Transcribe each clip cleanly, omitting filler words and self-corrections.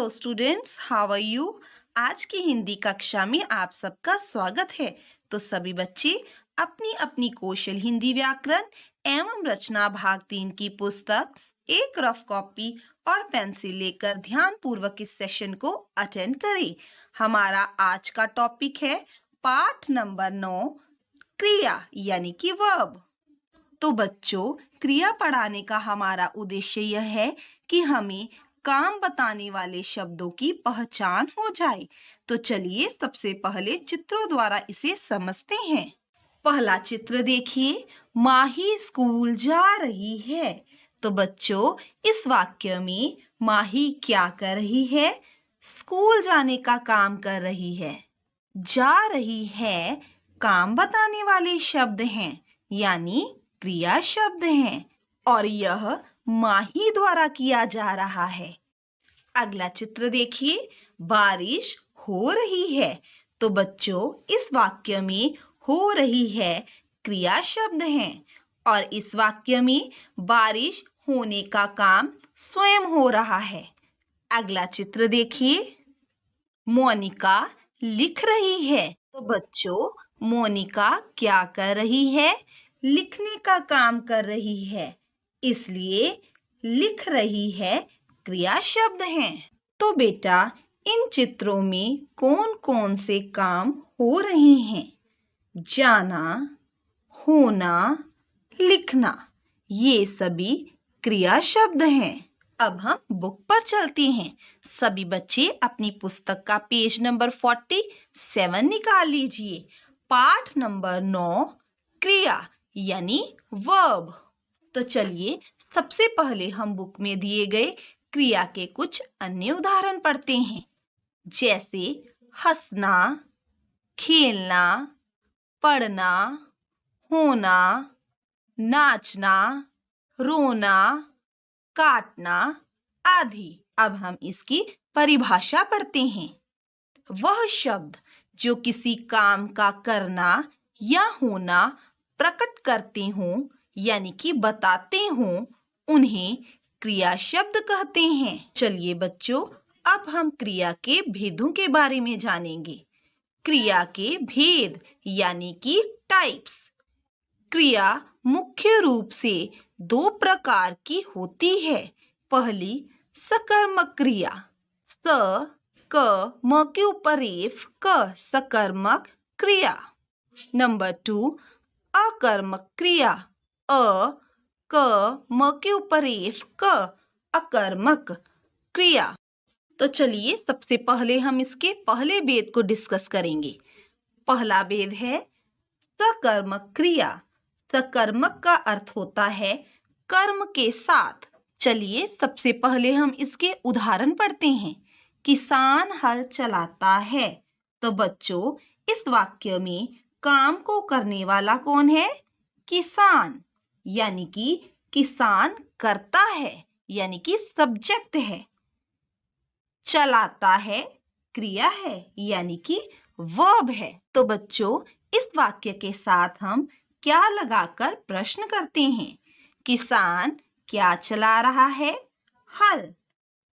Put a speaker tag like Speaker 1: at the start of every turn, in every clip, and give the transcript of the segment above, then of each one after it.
Speaker 1: Students, how are you. आज की हिंदी कक्षा में आप सबका स्वागत है। तो सभी बच्चे अपनी अपनी कौशल हिंदी व्याकरण एवं रचना भाग 3 की पुस्तक, एक रफ कॉपी और पेंसिल लेकर ध्यान पूर्वक इस सेशन को अटेंड करें। हमारा आज का टॉपिक है पाठ नंबर 9, क्रिया यानी कि वर्ब। तो बच्चों, क्रिया पढ़ाने का हमारा उद्देश्य यह है कि हमें काम बताने वाले शब्दों की पहचान हो जाए। तो चलिए सबसे पहले चित्रों द्वारा इसे समझते हैं। पहला चित्र देखिए, माही स्कूल जा रही है। तो बच्चों, इस वाक्य में माही क्या कर रही है? स्कूल जाने का काम कर रही है। जा रही है काम बताने वाले शब्द हैं, यानी क्रिया शब्द हैं, और यह माही द्वारा किया जा रहा है। अगला चित्र देखिए, बारिश हो रही है। तो बच्चों, इस वाक्य में हो रही है क्रिया शब्द हैं, और इस वाक्य में बारिश होने का काम स्वयं हो रहा है। अगला चित्र देखिए, मोनिका लिख रही है। तो बच्चों, मोनिका क्या कर रही है? लिखने का काम कर रही है, इसलिए लिख रही है क्रिया शब्द हैं। तो बेटा, इन चित्रों में कौन कौन से काम हो रहे हैं? जाना, होना, लिखना, ये सभी क्रिया शब्द हैं। अब हम बुक पर चलते हैं। सभी बच्चे अपनी पुस्तक का पेज नंबर 47 निकाल लीजिए। पाठ नंबर 9, क्रिया यानी वर्ब। तो चलिए सबसे पहले हम बुक में दिए गए क्रिया के कुछ अन्य उदाहरण पढ़ते हैं, जैसे हंसना, खेलना, पढ़ना, होना, नाचना, रोना, काटना आदि। अब हम इसकी परिभाषा पढ़ते हैं। वह शब्द जो किसी काम का करना या होना प्रकट करते हों, यानी कि बताते हों, उन्हें क्रिया शब्द कहते हैं। चलिए बच्चों, अब हम क्रिया के भेदों के बारे में जानेंगे। क्रिया के भेद यानी कि टाइप्स। क्रिया मुख्य रूप से 2 प्रकार की होती है। पहली सकर्मक क्रिया, स क म के ऊपर रेफ क, सकर्मक क्रिया। नंबर 2 अकर्मक क्रिया, अ क म के ऊपर रेफ क, अकर्मक क्रिया। तो चलिए सबसे पहले हम इसके पहले भेद को डिस्कस करेंगे। पहला भेद है सकर्मक क्रिया। सकर्मक का अर्थ होता है कर्म के साथ। चलिए सबसे पहले हम इसके उदाहरण पढ़ते हैं। किसान हल चलाता है। तो बच्चों, इस वाक्य में काम को करने वाला कौन है? किसान, यानी कि किसान करता है, यानी कि सब्जेक्ट है। चलाता है क्रिया है, यानी कि वर्ब है। तो बच्चों, इस वाक्य के साथ हम क्या लगाकर प्रश्न करते हैं? किसान क्या चला रहा है? हल।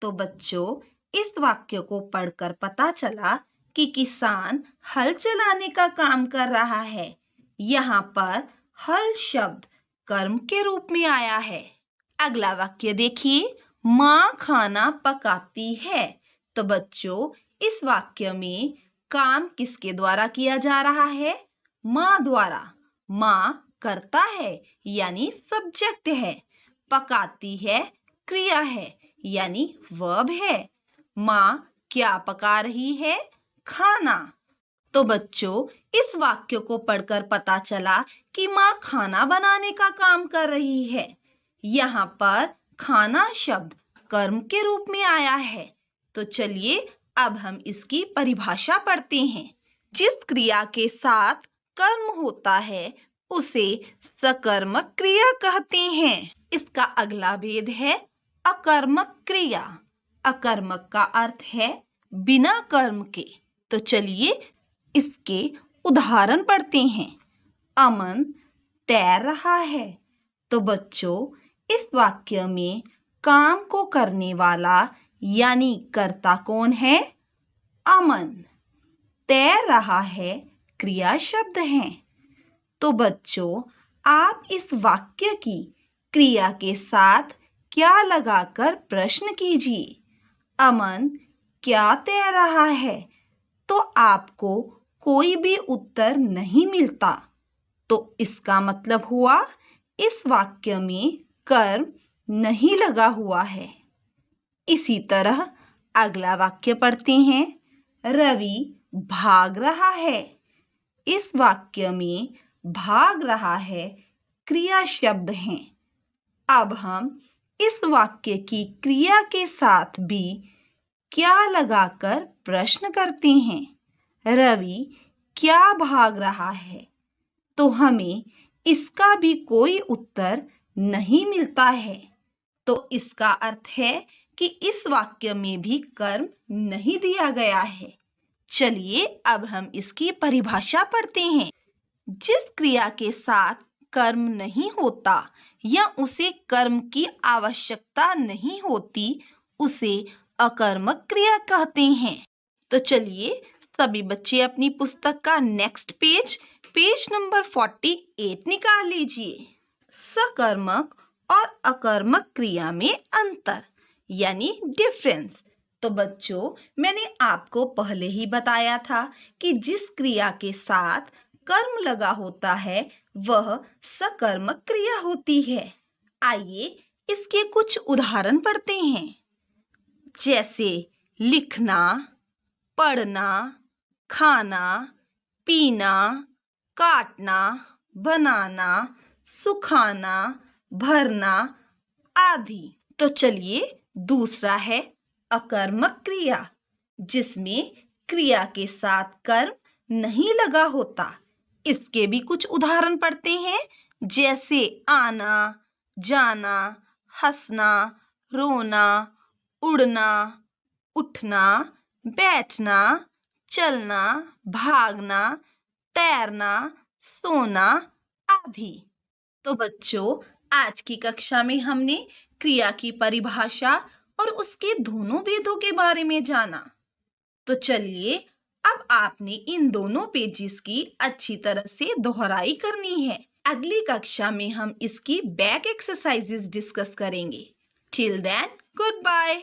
Speaker 1: तो बच्चों, इस वाक्य को पढ़कर पता चला कि किसान हल चलाने का काम कर रहा है। यहाँ पर हल शब्द कर्म के रूप में आया है। अगला वाक्य देखिए, माँ खाना पकाती है। तो बच्चों, इस वाक्य में काम किसके द्वारा किया जा रहा है? माँ द्वारा। माँ करता है, यानी सब्जेक्ट है। पकाती है क्रिया है, यानी वर्ब है। माँ क्या पका रही है? खाना। तो बच्चों, इस वाक्य को पढ़कर पता चला कि माँ खाना बनाने का काम कर रही है। यहाँ पर खाना शब्द कर्म के रूप में आया है। तो चलिए अब हम इसकी परिभाषा पढ़ते हैं। जिस क्रिया के साथ कर्म होता है उसे सकर्मक क्रिया कहते हैं। इसका अगला भेद है अकर्मक क्रिया। अकर्मक का अर्थ है बिना कर्म के। तो चलिए इसके उदाहरण पढ़ते हैं। अमन तैर रहा है। तो बच्चों, इस वाक्य में काम को करने वाला यानी कर्ता कौन है? अमन। तैर रहा है क्रिया शब्द है। तो बच्चों, आप इस वाक्य की क्रिया के साथ क्या लगाकर प्रश्न कीजिए। अमन क्या तैर रहा है? तो आपको कोई भी उत्तर नहीं मिलता। तो इसका मतलब हुआ इस वाक्य में कर्म नहीं लगा हुआ है। इसी तरह अगला वाक्य पढ़ते हैं। रवि भाग रहा है। इस वाक्य में भाग रहा है क्रिया शब्द है। अब हम इस वाक्य की क्रिया के साथ भी क्या लगाकर प्रश्न करते हैं। रवि क्या भाग रहा है? तो हमें इसका भी कोई उत्तर नहीं मिलता है। तो इसका अर्थ है कि इस वाक्य में भी कर्म नहीं दिया गया है। चलिए अब हम इसकी परिभाषा पढ़ते हैं। जिस क्रिया के साथ कर्म नहीं होता या उसे कर्म की आवश्यकता नहीं होती, उसे अकर्मक क्रिया कहते हैं। तो चलिए सभी बच्चे अपनी पुस्तक का नेक्स्ट पेज नंबर 48 निकाल लीजिए। सकर्मक और अकर्मक क्रिया में अंतर यानी डिफरेंस। तो बच्चों, मैंने आपको पहले ही बताया था कि जिस क्रिया के साथ कर्म लगा होता है वह सकर्मक क्रिया होती है। आइए इसके कुछ उदाहरण पढ़ते हैं। जैसे लिखना, पढ़ना, खाना, पीना, काटना, बनाना, सुखाना, भरना आदि। तो चलिए दूसरा है अकर्मक क्रिया, जिसमें क्रिया के साथ कर्म नहीं लगा होता। इसके भी कुछ उदाहरण पढ़ते हैं। जैसे आना, जाना, हंसना, रोना, उड़ना, उठना, बैठना, चलना, भागना, तैरना, सोना आदि। तो बच्चों, आज की कक्षा में हमने क्रिया की परिभाषा और उसके दोनों भेदों के बारे में जाना। तो चलिए अब आपने इन दोनों पेजेस की अच्छी तरह से दोहराई करनी है। अगली कक्षा में हम इसकी बैक एक्सरसाइजेस डिस्कस करेंगे। Till then, good bye.